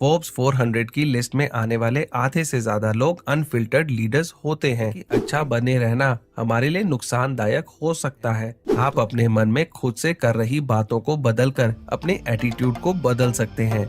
Forbes 400 की list में आने वाले आधे से ज्यादा लोग अनफिल्टर्ड लीडर्स होते हैं कि अच्छा बने रहना हमारे लिए नुकसानदायक हो सकता है। आप अपने मन में खुद से कर रही बातों को बदलकर अपने एटीट्यूड को बदल सकते हैं।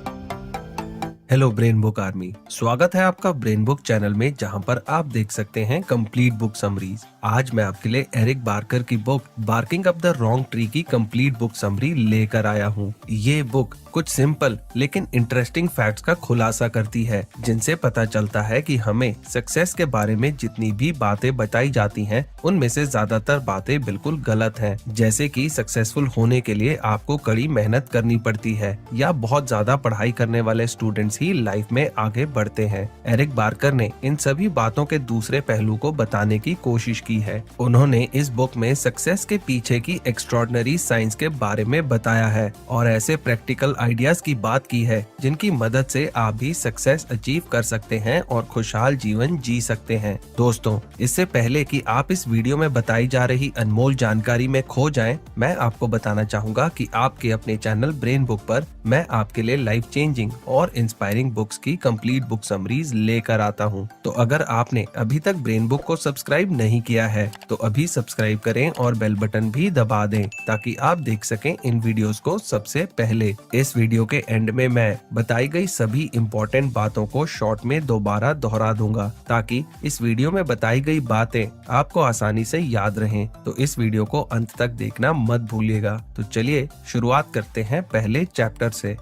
हेलो ब्रेन बुक आर्मी, स्वागत है आपका ब्रेन बुक चैनल में, जहां पर आप देख सकते हैं कंप्लीट बुक समरीज। आज मैं आपके लिए एरिक बार्कर की book barking up the wrong tree की कंप्लीट बुक समरी लेकर आया हूं। ये बुक कुछ सिंपल लेकिन इंटरेस्टिंग फैक्ट्स का खुलासा करती है, जिनसे पता चलता है कि हमें सक्सेस के बारे में जितनी भी बातें बताई जाती हैं, उनमें से ज्यादातर बातें बिल्कुल गलत हैं। जैसे कि सक्सेसफुल होने के लिए आपको कड़ी मेहनत करनी पड़ती है या बहुत ज्यादा पढ़ाई करने वाले स्टूडेंट्स ही लाइफ में आगे बढ़ते हैं। एरिक बार्कर ने इन सभी बातों के दूसरे पहलू को बताने की कोशिश की है। उन्होंने इस बुक में सक्सेस के पीछे की एक्स्ट्रॉर्डिनरी साइंस के बारे में बताया है और ऐसे प्रैक्टिकल आइडियाज की बात की है जिनकी मदद से आप भी सक्सेस अचीव कर सकते हैं और खुशहाल जीवन जी सकते हैं। दोस्तों, इससे पहले कि आप इस वीडियो में बताई जा रही अनमोल जानकारी में खो जाएं, मैं आपको बताना चाहूंगा कि आपके अपने चैनल ब्रेन बुक पर मैं आपके लिए लाइफ चेंजिंग और इंस्पायरिंग बुक्स की कंप्लीट बुक समरीज लेकर आता हूं। तो अगर आपने अभी तक ब्रेन बुक को सब्सक्राइब नहीं किया है तो अभी सब्सक्राइब करें और बेल बटन भी दबा दें ताकि आप देख सकें इन वीडियोस को सबसे पहले। इस वीडियो के एंड में मैं बताई गई सभी इम्पोर्टेंट बातों को शॉर्ट में दोबारा दोहरा दूंगा ताकि इस वीडियो में बताई गई बातें आपको आसानी से याद रहें। तो इस वीडियो को अंत तक देखना मत भूलिएगा। तो चलिए शुरुआत करते हैं पहले चैप्टर से।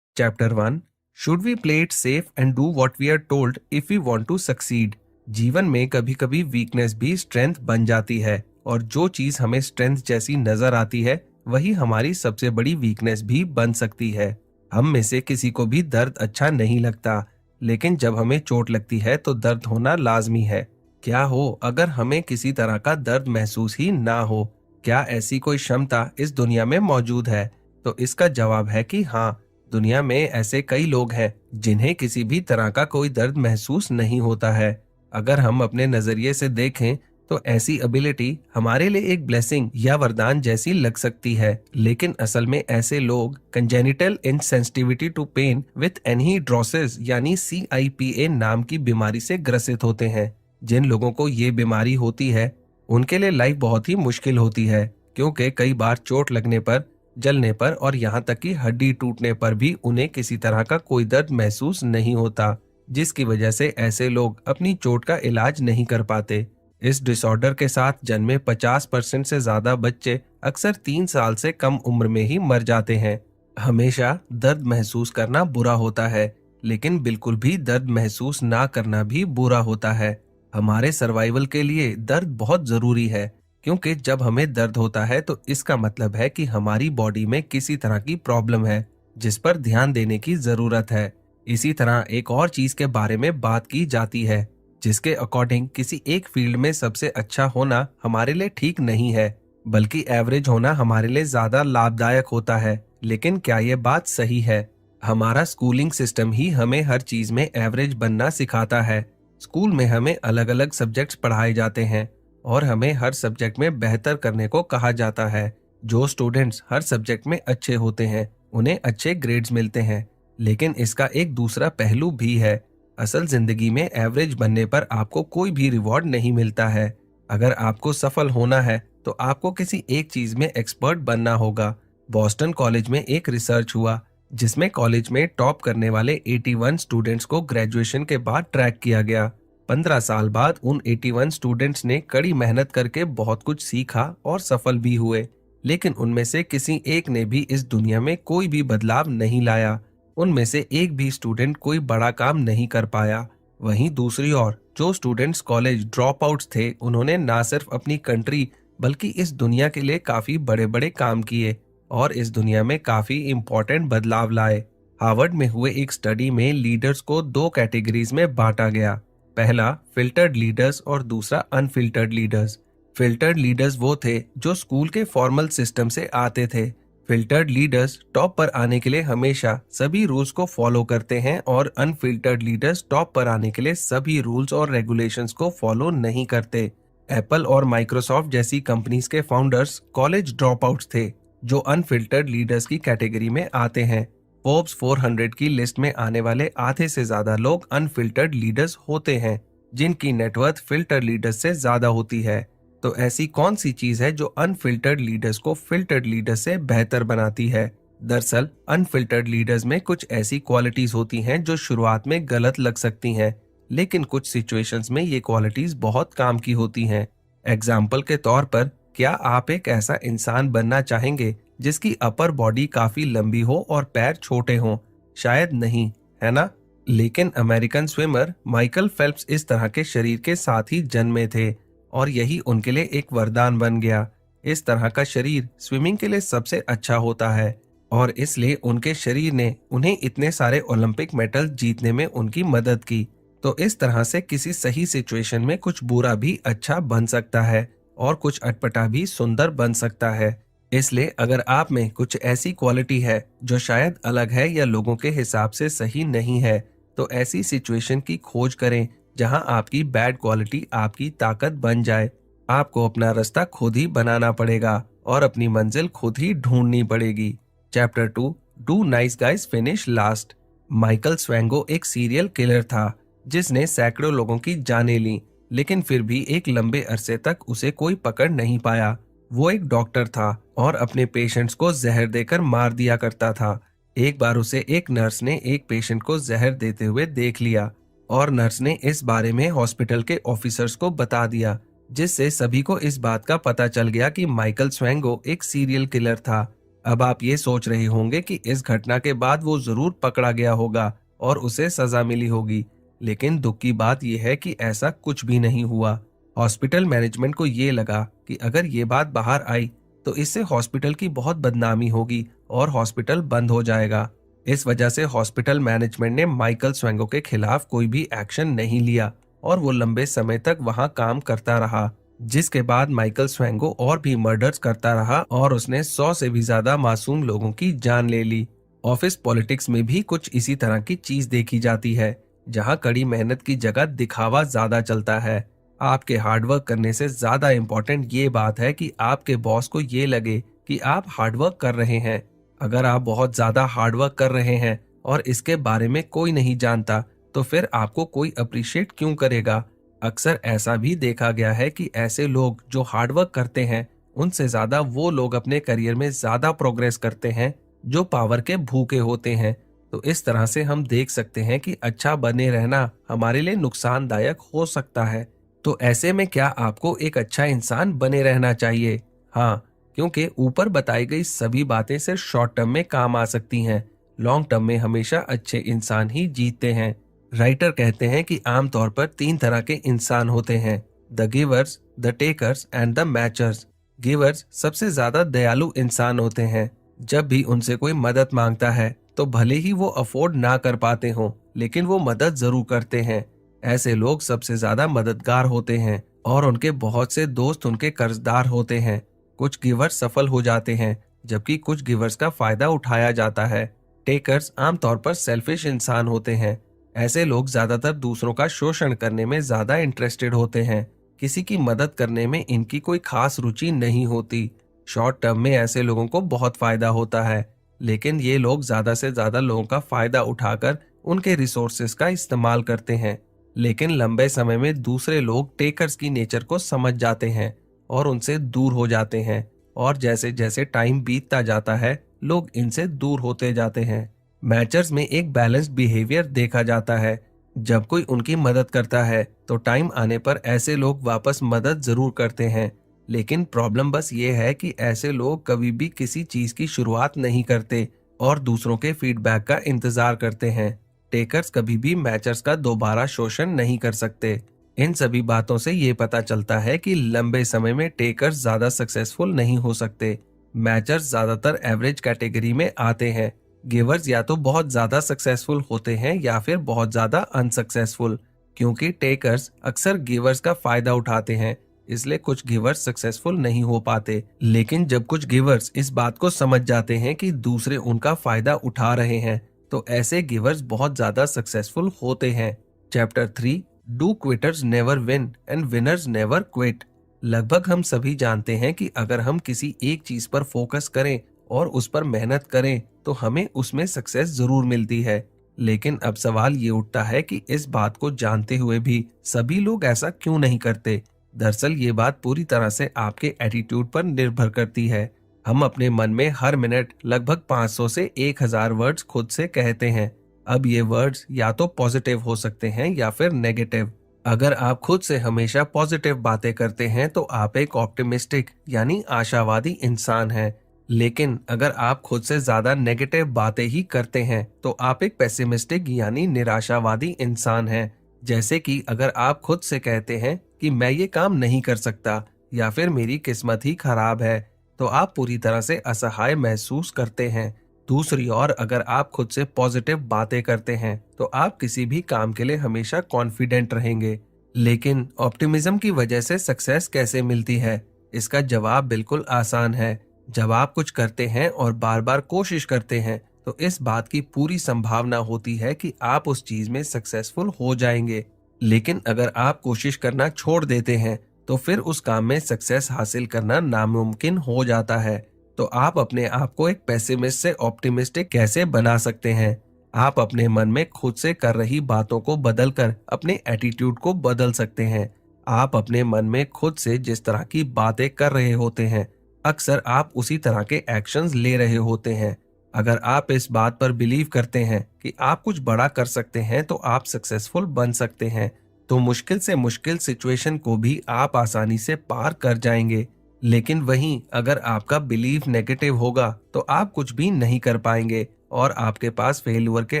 Chapter 1, should we play it safe and do what we are told if we want to succeed. जीवन में कभी कभी वीकनेस भी स्ट्रेंथ बन जाती है और जो चीज हमें स्ट्रेंथ जैसी नजर आती है वही हमारी सबसे बड़ी वीकनेस भी बन सकती है। हम में से किसी को भी दर्द अच्छा नहीं लगता, लेकिन जब हमें चोट लगती है तो दर्द होना लाजमी है। क्या हो अगर हमें किसी तरह का दर्द महसूस ही ना हो? क्या ऐसी कोई क्षमता इस दुनिया में मौजूद है? तो इसका जवाब है कि हाँ, दुनिया में ऐसे कई लोग हैं जिन्हें किसी भी तरह का कोई दर्द महसूस नहीं होता है। अगर हम अपने नजरिए से देखें तो ऐसी एबिलिटी हमारे लिए एक ब्लेसिंग या वरदान जैसी लग सकती है, लेकिन असल में ऐसे लोग congenital insensitivity to pain with anhidrosis यानी CIPA नाम की बीमारी से ग्रसित होते हैं। जिन लोगों को ये बीमारी होती है उनके लिए लाइफ बहुत ही मुश्किल होती है, क्योंकि कई बार चोट लगने पर, जलने पर और यहाँ तक कि हड्डी टूटने पर भी उन्हें किसी तरह का कोई दर्द महसूस नहीं होता, जिसकी वजह से ऐसे लोग अपनी चोट का इलाज नहीं कर पाते। इस डिसऑर्डर के साथ जन्मे 50% से ज्यादा बच्चे अक्सर 3 साल से कम उम्र में ही मर जाते हैं। हमेशा दर्द महसूस करना बुरा होता है, लेकिन बिल्कुल भी दर्द महसूस ना करना भी बुरा होता है। हमारे सर्वाइवल के लिए दर्द बहुत जरूरी है, क्योंकि जब हमें दर्द होता है तो इसका मतलब है कि हमारी बॉडी में किसी तरह की प्रॉब्लम है जिस पर ध्यान देने की जरूरत है। इसी तरह एक और चीज के बारे में बात की जाती है जिसके अकॉर्डिंग किसी एक फील्ड में सबसे अच्छा होना हमारे लिए ठीक नहीं है, बल्कि एवरेज होना हमारे लिए ज्यादा लाभदायक होता है। लेकिन क्या ये बात सही है? हमारा स्कूलिंग सिस्टम ही हमें हर चीज में एवरेज बनना सिखाता है। स्कूल में हमें अलग अलग सब्जेक्ट्स पढ़ाए जाते हैं और हमें हर सब्जेक्ट में बेहतर करने को कहा जाता है। जो स्टूडेंट्स हर सब्जेक्ट में अच्छे होते हैं उन्हें अच्छे ग्रेड्स मिलते हैं, लेकिन इसका एक दूसरा पहलू भी है। असल जिंदगी में एवरेज बनने पर आपको कोई भी रिवॉर्ड नहीं मिलता है। अगर आपको सफल होना है तो आपको किसी एक चीज में एक्सपर्ट बनना होगा। बॉस्टन कॉलेज में एक रिसर्च हुआ जिसमें कॉलेज में टॉप करने वाले 81 स्टूडेंट्स को ग्रेजुएशन के बाद ट्रैक किया गया। 15 साल बाद उन 81 स्टूडेंट्स ने कड़ी मेहनत करके बहुत कुछ सीखा और सफल भी हुए, लेकिन उनमें से किसी एक ने भी इस दुनिया में कोई भी बदलाव नहीं लाया। उनमें से एक भी स्टूडेंट कोई बड़ा काम नहीं कर पाया। वहीं दूसरी ओर जो स्टूडेंट्स कॉलेज ड्रॉप आउट्स थे, उन्होंने ना सिर्फ अपनी कंट्री बल्कि इस दुनिया के लिए काफी बड़े बड़े काम किए और इस दुनिया में काफी इम्पोर्टेंट बदलाव लाए। हार्वर्ड में हुए एक स्टडी में लीडर्स को 2 कैटेगरीज में बांटा गया। पहला फिल्टर्ड लीडर्स और दूसरा अनफिल्टर्ड लीडर्स। फिल्टर्ड लीडर्स वो थे जो स्कूल के फॉर्मल सिस्टम से आते थे। फिल्टर्ड लीडर्स टॉप पर आने के लिए हमेशा सभी रूल्स को फॉलो करते हैं और अनफिल्टर्ड लीडर्स टॉप पर आने के लिए सभी रूल्स और रेगुलेशंस को फॉलो नहीं करते। एप्पल और माइक्रोसॉफ्ट जैसी कंपनीज के फाउंडर्स कॉलेज ड्रॉपआउट्स थे, जो अनफिल्टर्ड लीडर्स की कैटेगरी में आते हैं। फोर्ब्स 400 की लिस्ट में आने वाले आधे से ज्यादा लोग अनफिल्टर्ड लीडर्स होते हैं, जिनकी नेटवर्थ फिल्टर लीडर्स से ज्यादा होती है। तो ऐसी कौन सी चीज है जो अनफिल्टर्ड लीडर्स को फिल्टर्ड लीडर्स से बेहतर बनाती है? दरअसल अनफिल्टर्ड लीडर्स में कुछ ऐसी क्वालिटीज होती हैं जो शुरुआत में गलत लग सकती हैं, लेकिन कुछ सिचुएशंस में ये क्वालिटीज बहुत काम की होती हैं। एग्जाम्पल के तौर पर, क्या आप एक ऐसा इंसान बनना चाहेंगे जिसकी अपर बॉडी काफी लंबी हो और पैर छोटे हों? शायद नहीं, है ना? लेकिन अमेरिकन स्विमर माइकल फेल्प्स इस तरह के शरीर के साथ ही जन्मे थे और यही उनके लिए एक वरदान बन गया। इस तरह का शरीर स्विमिंग के लिए सबसे अच्छा होता है और इसलिए उनके शरीर ने उन्हें इतने सारे ओलंपिक मेडल जीतने में उनकी मदद की। तो इस तरह से किसी सही सिचुएशन में कुछ बुरा भी अच्छा बन सकता है और कुछ अटपटा भी सुंदर बन सकता है। इसलिए अगर आप में कुछ ऐसी क्वालिटी है जो शायद अलग है या लोगों के हिसाब से सही नहीं है, तो ऐसी सिचुएशन की खोज करें जहां आपकी बैड क्वालिटी आपकी ताकत बन जाए। आपको अपना रास्ता खुद ही बनाना पड़ेगा और अपनी मंजिल खुद ही ढूंढनी पड़ेगी। Chapter 2, do nice guys finish last. Michael Swango एक सीरियल किलर था जिसने सैकड़ों लोगों की जानें ली, लेकिन फिर भी एक लंबे अरसे तक उसे कोई पकड़ नहीं पाया। वो एक डॉक्टर था और अपने पेशेंट्स को जहर देकर मार दिया करता था। एक बार उसे एक नर्स ने एक पेशेंट को जहर देते हुए देख लिया और नर्स ने इस बारे में हॉस्पिटल के ऑफिसर्स को बता दिया, जिससे सभी को इस बात का पता चल गया कि माइकल स्वेंगो एक सीरियल किलर था। अब आप ये सोच रहे होंगे कि इस घटना के बाद वो जरूर पकड़ा गया होगा और उसे सजा मिली होगी, लेकिन दुख की बात यह है कि ऐसा कुछ भी नहीं हुआ। हॉस्पिटल मैनेजमेंट को ये लगा कि अगर ये बात बाहर आई तो इससे हॉस्पिटल की बहुत बदनामी होगी और हॉस्पिटल बंद हो जाएगा। इस वजह से हॉस्पिटल मैनेजमेंट ने माइकल स्वेंगो के खिलाफ कोई भी एक्शन नहीं लिया और वो लंबे समय तक वहां काम करता रहा, जिसके बाद माइकल स्वेंगो और भी मर्डर्स करता रहा और उसने 100 से भी ज्यादा मासूम लोगों की जान ले ली। ऑफिस पॉलिटिक्स में भी कुछ इसी तरह की चीज देखी जाती है, जहां कड़ी मेहनत की जगह दिखावा ज्यादा चलता है। आपके हार्डवर्क करने से ज्यादा इम्पोर्टेंट ये बात है कि आपके बॉस को ये लगे कि आप हार्डवर्क कर रहे हैं। अगर आप बहुत ज्यादा हार्डवर्क कर रहे हैं और इसके बारे में कोई नहीं जानता, तो फिर आपको कोई अप्रिशिएट क्यों करेगा? अक्सर ऐसा भी देखा गया है कि ऐसे लोग जो हार्डवर्क करते हैं, उनसे ज्यादा वो लोग अपने करियर में ज्यादा प्रोग्रेस करते हैं जो पावर के भूखे होते हैं। तो इस तरह से हम देख सकते हैं कि अच्छा बने रहना हमारे लिए नुकसानदायक हो सकता है। तो ऐसे में क्या आपको एक अच्छा इंसान बने रहना चाहिए? हाँ, क्योंकि ऊपर बताई गई सभी बातें सिर्फ शॉर्ट टर्म में काम आ सकती हैं। लॉन्ग टर्म में हमेशा अच्छे इंसान ही जीतते हैं। राइटर कहते हैं कि आमतौर पर 3 तरह के इंसान होते हैं: the givers, the takers and the matures. Givers सबसे ज्यादा दयालु इंसान होते हैं। जब भी उनसे कोई मदद मांगता है तो भले ही वो अफोर्ड ना कर पाते हों, लेकिन वो मदद जरूर करते हैं। ऐसे लोग सबसे ज्यादा मददगार होते हैं और उनके बहुत से दोस्त उनके कर्जदार होते हैं। कुछ गिवर्स सफल हो जाते हैं, जबकि कुछ गिवर्स का फायदा उठाया जाता है। टेकर्स आमतौर पर सेल्फिश इंसान होते हैं। ऐसे लोग ज्यादातर दूसरों का शोषण करने में ज्यादा इंटरेस्टेड होते हैं। किसी की मदद करने में इनकी कोई खास रुचि नहीं होती। शॉर्ट टर्म में ऐसे लोगों को बहुत फायदा होता है, लेकिन ये लोग ज्यादा से ज्यादा लोगों का फायदा उठाकर उनके रिसोर्सेज का इस्तेमाल करते हैं। लेकिन लंबे समय में दूसरे लोग टेकर्स की नेचर को समझ जाते हैं और उनसे दूर हो जाते हैं, और जैसे जैसे टाइम बीतता जाता है लोग इनसे दूर होते जाते हैं। मैचर्स में एक बैलेंस्ड बिहेवियर देखा जाता है। जब कोई उनकी मदद करता है तो टाइम आने पर ऐसे लोग वापस मदद जरूर करते हैं, लेकिन प्रॉब्लम बस ये है कि ऐसे लोग कभी भी किसी चीज की शुरुआत नहीं करते और दूसरों के फीडबैक का इंतजार करते हैं। टेकर्स कभी भी मैचर्स का दोबारा शोषण नहीं कर सकते। इन सभी बातों से ये पता चलता है कि लंबे समय में टेकर्स ज्यादा सक्सेसफुल नहीं हो सकते। मैचर्स ज्यादातर एवरेज कैटेगरी में आते हैं। गिवर्स या तो बहुत ज्यादा सक्सेसफुल होते हैं या फिर बहुत ज्यादा अनसक्सेसफुल, क्योंकि टेकर्स अक्सर गिवर्स का फायदा उठाते हैं, इसलिए कुछ गिवर्स सक्सेसफुल नहीं हो पाते। लेकिन जब कुछ गिवर्स इस बात को समझ जाते हैं कि दूसरे उनका फायदा उठा रहे हैं, तो ऐसे गिवर्स बहुत ज्यादा सक्सेसफुल होते हैं। Chapter 3, do quitters never win and winners never quit. लगभग हम सभी जानते हैं कि अगर हम किसी एक चीज पर फोकस करें और उस पर मेहनत करें तो हमें उसमें सक्सेस जरूर मिलती है। लेकिन अब सवाल ये उठता है कि इस बात को जानते हुए भी सभी लोग ऐसा क्यों नहीं करते। दरअसल ये बात पूरी तरह से आपके एटीट्यूड पर निर्भर करती है। हम अपने मन में हर मिनट लगभग 500 से 1000 वर्ड्स खुद से कहते हैं। अब ये वर्ड्स या तो पॉजिटिव हो सकते हैं या फिर नेगेटिव। अगर आप खुद से हमेशा पॉजिटिव बातें करते हैं तो आप एक ऑप्टिमिस्टिक यानी आशावादी इंसान हैं। लेकिन अगर आप खुद से ज्यादा नेगेटिव बातें ही करते हैं तो आप एक पेसिमिस्टिक यानी निराशावादी इंसान हैं। जैसे कि अगर आप खुद से कहते हैं कि मैं ये काम नहीं कर सकता या फिर मेरी किस्मत ही खराब है, तो आप पूरी तरह से असहाय महसूस करते हैं। दूसरी ओर अगर आप खुद से पॉजिटिव बातें करते हैं तो आप किसी भी काम के लिए हमेशा कॉन्फिडेंट रहेंगे। लेकिन ऑप्टिमिज्म की वजह से सक्सेस कैसे मिलती है? इसका जवाब बिल्कुल आसान है। जब आप कुछ करते हैं और बार बार कोशिश करते हैं तो इस बात की पूरी संभावना होती है कि आप उस चीज में सक्सेसफुल हो जाएंगे। लेकिन अगर आप कोशिश करना छोड़ देते हैं तो फिर उस काम में सक्सेस हासिल करना नामुमकिन हो जाता है। तो आप अपने आप को एक पेसिमिस्ट से ऑप्टिमिस्टिक कैसे बना सकते हैं? आप अपने मन में खुद से कर रही बातों को बदलकर अपने एटीट्यूड को बदल सकते हैं। आप अपने मन में खुद से जिस तरह की बातें कर रहे होते हैं अक्सर आप उसी तरह के एक्शंस ले रहे होते हैं। अगर आप इस बात पर बिलीव करते हैं कि आप कुछ बड़ा कर सकते हैं तो आप सक्सेसफुल बन सकते हैं, तो मुश्किल से मुश्किल सिचुएशन को भी आप आसानी से पार कर जाएंगे। लेकिन वहीं अगर आपका बिलीफ नेगेटिव होगा तो आप कुछ भी नहीं कर पाएंगे और आपके पास फेल्यूर के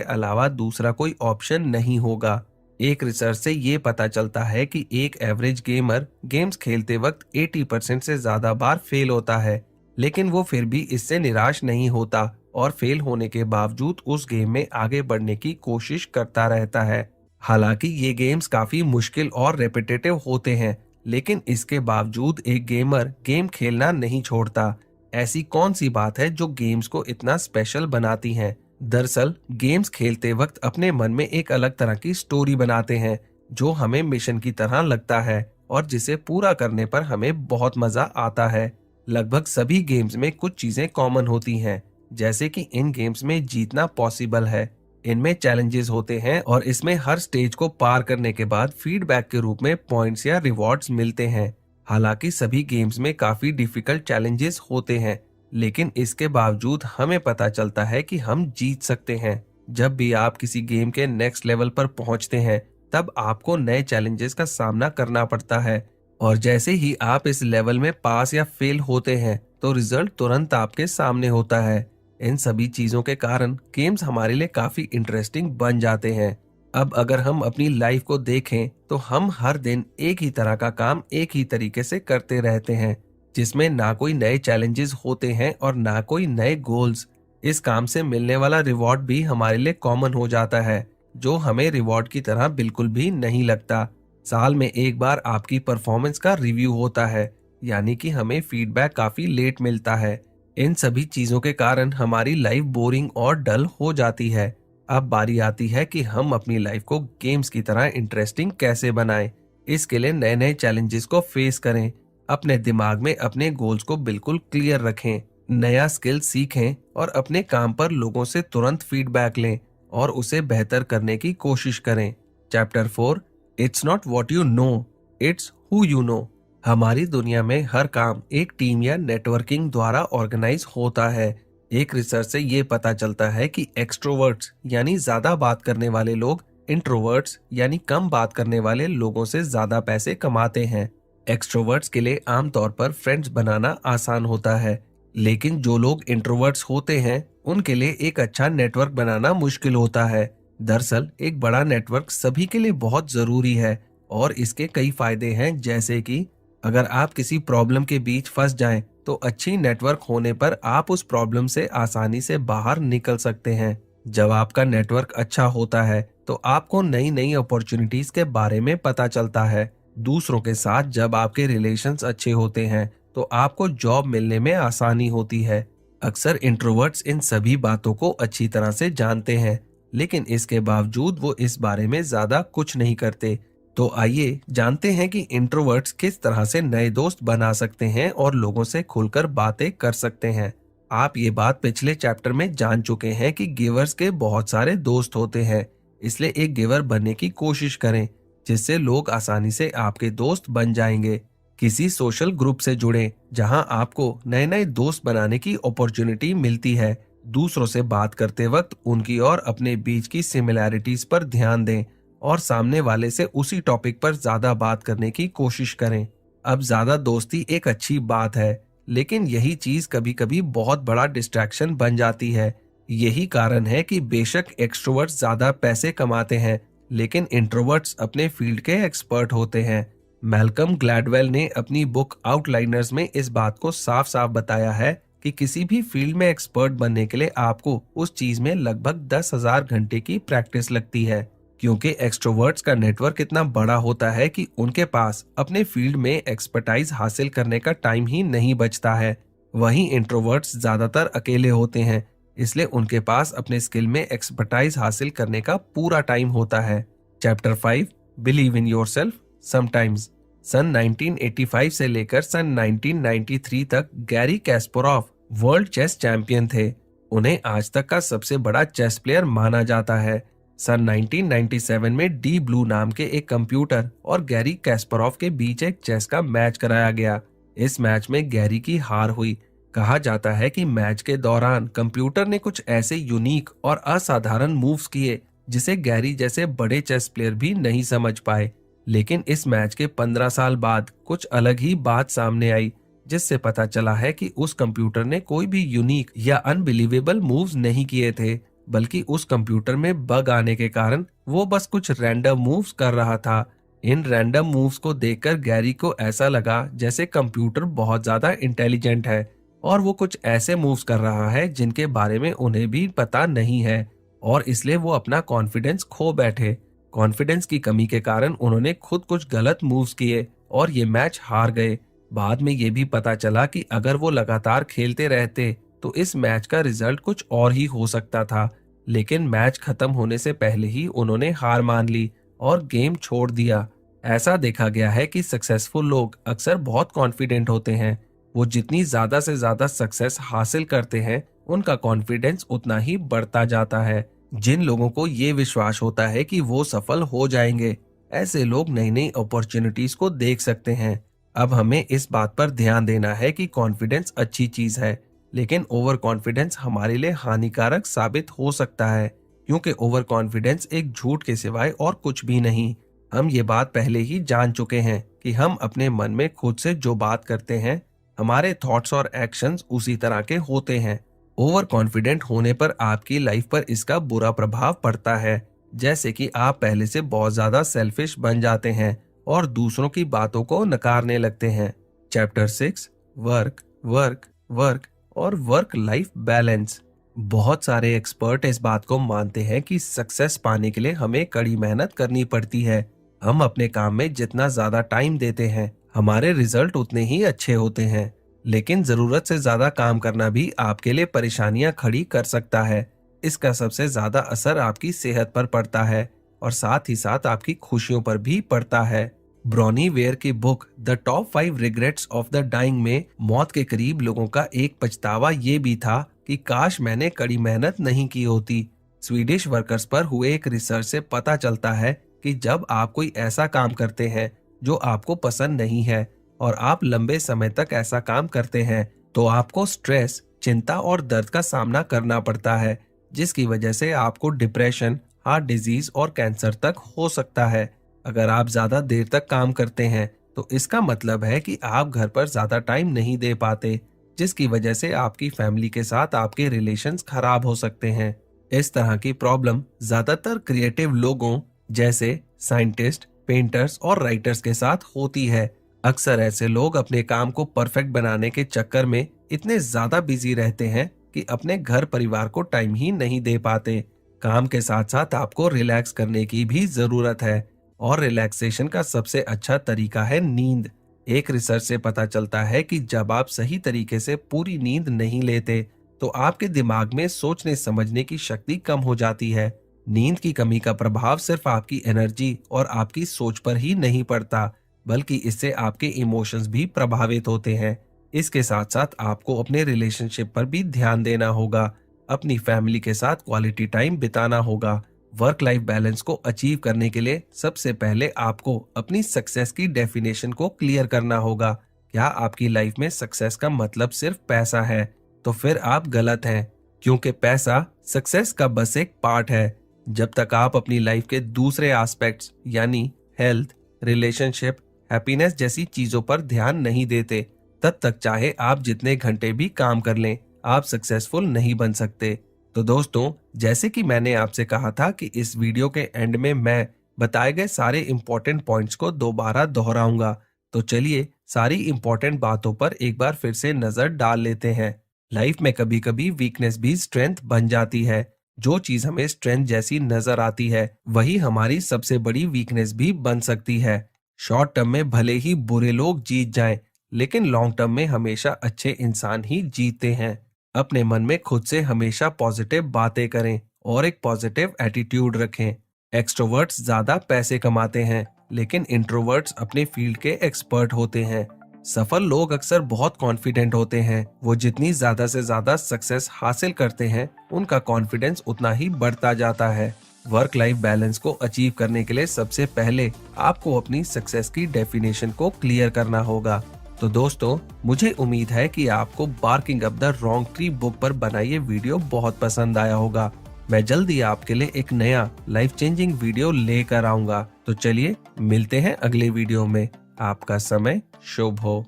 अलावा दूसरा कोई ऑप्शन नहीं होगा। एक रिसर्च से ये पता चलता है कि एक एवरेज गेमर गेम्स खेलते वक्त 80% से ज्यादा बार फेल होता है, लेकिन वो फिर भी इससे निराश नहीं होता और फेल होने के बावजूद उस गेम में आगे बढ़ने की कोशिश करता रहता है। हालांकि ये गेम्स काफी मुश्किल और रेपिटेटिव होते हैं, लेकिन इसके बावजूद एक गेमर गेम खेलना नहीं छोड़ता। ऐसी कौन सी बात है जो गेम्स को इतना स्पेशल बनाती है? दरअसल गेम्स खेलते वक्त अपने मन में एक अलग तरह की स्टोरी बनाते हैं जो हमें मिशन की तरह लगता है और जिसे पूरा करने पर हमें बहुत मजा आता है। लगभग सभी गेम्स में कुछ चीजें कॉमन होती हैं, जैसे कि इन गेम्स में जीतना पॉसिबल है, इनमें चैलेंजेस होते हैं और इसमें हर स्टेज को पार करने के बाद फीडबैक के रूप में पॉइंट्स या रिवॉर्ड्स मिलते हैं। हालांकि सभी गेम्स में काफी डिफिकल्ट चैलेंजेस होते हैं, लेकिन इसके बावजूद हमें पता चलता है कि हम जीत सकते हैं। जब भी आप किसी गेम के नेक्स्ट लेवल पर पहुंचते हैं तब आपको नए चैलेंजेस का सामना करना पड़ता है और जैसे ही आप इस लेवल में पास या फेल होते हैं तो रिजल्ट तुरंत आपके सामने होता है। इन सभी चीजों के कारण गेम्स हमारे लिए काफी इंटरेस्टिंग बन जाते हैं। अब अगर हम अपनी लाइफ को देखें तो हम हर दिन एक ही तरह का काम एक ही तरीके से करते रहते हैं, जिसमें ना कोई नए चैलेंजेस होते हैं और ना कोई नए गोल्स। इस काम से मिलने वाला रिवॉर्ड भी हमारे लिए कॉमन हो जाता है, जो हमें रिवॉर्ड की तरह बिल्कुल भी नहीं लगता। साल में एक बार आपकी परफॉर्मेंस का रिव्यू होता है, यानी कि हमें फीडबैक काफी लेट मिलता है। इन सभी चीजों के कारण हमारी लाइफ बोरिंग और डल हो जाती है। अब बारी आती है कि हम अपनी लाइफ को गेम्स की तरह इंटरेस्टिंग कैसे बनाएं। इसके लिए नए नए चैलेंजेस को फेस करें, अपने दिमाग में अपने गोल्स को बिल्कुल क्लियर रखें, नया स्किल सीखें और अपने काम पर लोगों से तुरंत फीडबैक लें और उसे बेहतर करने की कोशिश करें। Chapter 4, it's not what you know, it's who you know. हमारी दुनिया में हर काम एक टीम या नेटवर्किंग द्वारा ऑर्गेनाइज होता है। एक रिसर्च से ये पता चलता है कि एक्सट्रोवर्ट्स यानी ज्यादा बात करने वाले लोग इंट्रोवर्ट्स यानी कम बात करने वाले लोगों से ज्यादा पैसे कमाते हैं। एक्सट्रोवर्ट्स के लिए आमतौर पर फ्रेंड्स बनाना आसान होता है, लेकिन जो लोग इंट्रोवर्ट्स होते हैं उनके लिए एक अच्छा नेटवर्क बनाना मुश्किल होता है। दरअसल एक बड़ा नेटवर्क सभी के लिए बहुत जरूरी है और इसके कई फायदे हैं, जैसे कि अगर आप किसी प्रॉब्लम के बीच फंस जाएं तो अच्छी नेटवर्क होने पर आप उस प्रॉब्लम से आसानी से बाहर निकल सकते हैं। जब आपका नेटवर्क अच्छा होता है तो आपको नई नई अपॉर्चुनिटीज के बारे में पता चलता है। दूसरों के साथ जब आपके रिलेशंस अच्छे होते हैं तो आपको जॉब मिलने में आसानी होती है। अक्सर इंट्रोवर्ट्स इन सभी बातों को अच्छी तरह से जानते हैं, लेकिन इसके बावजूद वो इस बारे में ज्यादा कुछ नहीं करते। तो आइए जानते हैं कि इंट्रोवर्ट्स किस तरह से नए दोस्त बना सकते हैं और लोगों से खुलकर बातें कर सकते हैं। आप ये बात पिछले चैप्टर में जान चुके हैं कि गिवर्स के बहुत सारे दोस्त होते हैं, इसलिए एक गिवर बनने की कोशिश करें जिससे लोग आसानी से आपके दोस्त बन जाएंगे। किसी सोशल ग्रुप से जुड़ें जहां आपको नए नए दोस्त बनाने की अपॉर्चुनिटी मिलती है। दूसरों से बात करते वक्त उनकी और अपने बीच की सिमिलैरिटीज पर ध्यान दें और सामने वाले से उसी टॉपिक पर ज्यादा बात करने की कोशिश करें। अब ज्यादा दोस्ती एक अच्छी बात है, लेकिन यही चीज कभी कभी बहुत बड़ा डिस्ट्रैक्शन बन जाती है। यही कारण है कि बेशक एक्सट्रोवर्ट्स ज्यादा पैसे कमाते हैं, लेकिन इंट्रोवर्ट्स अपने फील्ड के एक्सपर्ट होते हैं। मैल्कम ग्लैडवेल ने अपनी बुक आउटलाइनर्स में इस बात को साफ साफ बताया है कि किसी भी फील्ड में एक्सपर्ट बनने के लिए आपको उस चीज में लगभग 10,000 घंटे की प्रैक्टिस लगती है, क्योंकि एक्सट्रोवर्ट्स का नेटवर्क इतना बड़ा होता है कि उनके पास अपने फील्ड में एक्सपर्टाइज हासिल करने का टाइम ही नहीं बचता है। वहीं इंट्रोवर्ट्स ज्यादातर अकेले होते हैं, इसलिए उनके पास अपने स्किल में एक्सपर्टाइज हासिल करने का पूरा टाइम होता है। Chapter 5, believe in yourself sometimes. सन 1985 से लेकर सन 1993 तक Garry Kasparov world chess champion थे। उन्हें आज तक का सबसे बड़ा चेस प्लेयर माना जाता है। सन 1997 में डी ब्लू नाम के एक कंप्यूटर और गैरी कैस्परोव के बीच एक चेस का मैच कराया गया। इस मैच में गैरी की हार हुई। कहा जाता है कि मैच के दौरान कंप्यूटर ने कुछ ऐसे यूनिक और असाधारण मूव्स किए जिसे गैरी जैसे बड़े चेस प्लेयर भी नहीं समझ पाए। लेकिन इस मैच के 15 साल बाद कुछ अलग ही बात सामने आई, जिससे पता चला है कि उस कंप्यूटर ने कोई भी यूनिक या अनबिलीवेबल मूव्स नहीं किए थे, बल्कि उस कंप्यूटर में बग आने के कारण वो बस कुछ रैंडम मूव्स कर रहा था। इन रैंडम मूव्स को देखकर गैरी को ऐसा लगा जैसे कंप्यूटर बहुत ज्यादा इंटेलिजेंट है और वो कुछ ऐसे मूव्स कर रहा है जिनके बारे में उन्हें भी पता नहीं है, और इसलिए वो अपना कॉन्फिडेंस खो बैठे। कॉन्फिडेंस की कमी के कारण उन्होंने खुद कुछ गलत मूव्स किए और ये मैच हार गए। बाद में ये भी पता चला कि अगर वो लगातार खेलते रहते तो इस मैच का रिजल्ट कुछ और ही हो सकता था, लेकिन मैच खत्म होने से पहले ही उन्होंने हार मान ली और गेम छोड़ दिया। ऐसा देखा गया है कि सक्सेसफुल लोग अक्सर बहुत कॉन्फिडेंट होते हैं। वो जितनी ज्यादा से ज्यादा सक्सेस हासिल करते हैं, उनका कॉन्फिडेंस उतना ही बढ़ता जाता है। जिन लोगों को ये विश्वास होता है कि वो सफल हो जाएंगे, ऐसे लोग नई नई अपॉर्चुनिटीज को देख सकते हैं। अब हमें इस बात पर ध्यान देना है कि कॉन्फिडेंस अच्छी चीज है, लेकिन ओवर कॉन्फिडेंस हमारे लिए हानिकारक साबित हो सकता है, क्योंकि ओवर कॉन्फिडेंस एक झूठ के सिवाय और कुछ भी नहीं। हम ये बात पहले ही जान चुके हैं कि हम अपने मन में खुद से जो बात करते हैं, हमारे थॉट्स और एक्शंस उसी तरह के होते हैं। ओवर कॉन्फिडेंट होने पर आपकी लाइफ पर इसका बुरा प्रभाव पड़ता है, जैसे कि आप पहले से बहुत ज्यादा सेल्फिश बन जाते हैं और दूसरों की बातों को नकारने लगते हैं। चैप्टर 6, वर्क वर्क वर्क और वर्क लाइफ बैलेंस। बहुत सारे एक्सपर्ट इस बात को मानते हैं कि सक्सेस पाने के लिए हमें कड़ी मेहनत करनी पड़ती है। हम अपने काम में जितना ज्यादा टाइम देते हैं, हमारे रिजल्ट उतने ही अच्छे होते हैं। लेकिन जरूरत से ज्यादा काम करना भी आपके लिए परेशानियां खड़ी कर सकता है। इसका सबसे ज्यादा असर आपकी सेहत पर पड़ता है और साथ ही साथ आपकी खुशियों पर भी पड़ता है। ब्रॉनी वेयर की book the top 5 regrets of the dying में मौत के करीब लोगों का एक पछतावा ये भी था कि काश मैंने कड़ी मेहनत नहीं की होती। स्वीडिश वर्कर्स पर हुए एक रिसर्च से पता चलता है कि जब आप कोई ऐसा काम करते हैं जो आपको पसंद नहीं है और आप लंबे समय तक ऐसा काम करते हैं, तो आपको स्ट्रेस, चिंता और दर्द का सामना करना पड़ता है, जिसकी वजह से आपको डिप्रेशन, हार्ट डिजीज और कैंसर तक हो सकता है। अगर आप ज्यादा देर तक काम करते हैं तो इसका मतलब है कि आप घर पर ज्यादा टाइम नहीं दे पाते, जिसकी वजह से आपकी फैमिली के साथ आपके रिलेशंस खराब हो सकते हैं। इस तरह की प्रॉब्लम ज्यादातर क्रिएटिव लोगों जैसे साइंटिस्ट, पेंटर्स और राइटर्स के साथ होती है। अक्सर ऐसे लोग अपने काम को परफेक्ट बनाने के चक्कर में इतने ज्यादा बिजी रहते हैं कि अपने घर परिवार को टाइम ही नहीं दे पाते। काम के साथ साथ आपको रिलैक्स करने की भी जरूरत है, और रिलैक्सेशन का सबसे अच्छा तरीका है नींद। एक रिसर्च से पता चलता है कि जब आप सही तरीके से पूरी नींद नहीं लेते तो आपके दिमाग में सोचने समझने की शक्ति कम हो जाती है। नींद की कमी का प्रभाव सिर्फ आपकी एनर्जी और आपकी सोच पर ही नहीं पड़ता, बल्कि इससे आपके इमोशंस भी प्रभावित होते हैं। इसके साथ साथ आपको अपने रिलेशनशिप पर भी ध्यान देना होगा, अपनी फैमिली के साथ क्वालिटी टाइम बिताना होगा। वर्क लाइफ बैलेंस को अचीव करने के लिए सबसे पहले आपको अपनी सक्सेस की डेफिनेशन को क्लियर करना होगा। क्या आपकी लाइफ में सक्सेस का मतलब सिर्फ पैसा है? तो फिर आप गलत हैं, क्योंकि पैसा सक्सेस का बस एक पार्ट है। जब तक आप अपनी लाइफ के दूसरे एस्पेक्ट्स यानी हेल्थ, रिलेशनशिप, हैप्पीनेस जैसी चीजों पर ध्यान नहीं देते, तब तक चाहे आप जितने घंटे भी काम कर लें, आप सक्सेसफुल नहीं बन सकते। तो दोस्तों, जैसे कि मैंने आपसे कहा था कि इस वीडियो के एंड में मैं बताए गए सारे इंपॉर्टेंट पॉइंट्स को दोबारा दोहराऊंगा। तो चलिए सारी इंपॉर्टेंट बातों पर एक बार फिर से नजर डाल लेते हैं। लाइफ में कभी कभी वीकनेस भी स्ट्रेंथ बन जाती है। जो चीज हमें स्ट्रेंथ जैसी नजर आती है, वही हमारी सबसे बड़ी वीकनेस भी बन सकती है। शॉर्ट टर्म में भले ही बुरे लोग जीत जाएं, लेकिन लॉन्ग टर्म में हमेशा अच्छे इंसान ही जीतते हैं। अपने मन में खुद से हमेशा पॉजिटिव बातें करें और एक पॉजिटिव एटीट्यूड रखें। एक्सट्रोवर्ट्स ज्यादा पैसे कमाते हैं, लेकिन इंट्रोवर्ट्स अपने फील्ड के एक्सपर्ट होते हैं। सफल लोग अक्सर बहुत कॉन्फिडेंट होते हैं। वो जितनी ज्यादा से ज्यादा सक्सेस हासिल करते हैं, उनका कॉन्फिडेंस उतना ही बढ़ता जाता है। वर्क लाइफ बैलेंस को अचीव करने के लिए सबसे पहले आपको अपनी सक्सेस की डेफिनेशन को क्लियर करना होगा। तो दोस्तों, मुझे उम्मीद है कि आपको barking up the wrong tree book पर बना ये वीडियो बहुत पसंद आया होगा। मैं जल्दी आपके लिए एक नया लाइफ चेंजिंग वीडियो लेकर आऊंगा। तो चलिए मिलते हैं अगले वीडियो में। आपका समय शुभ हो।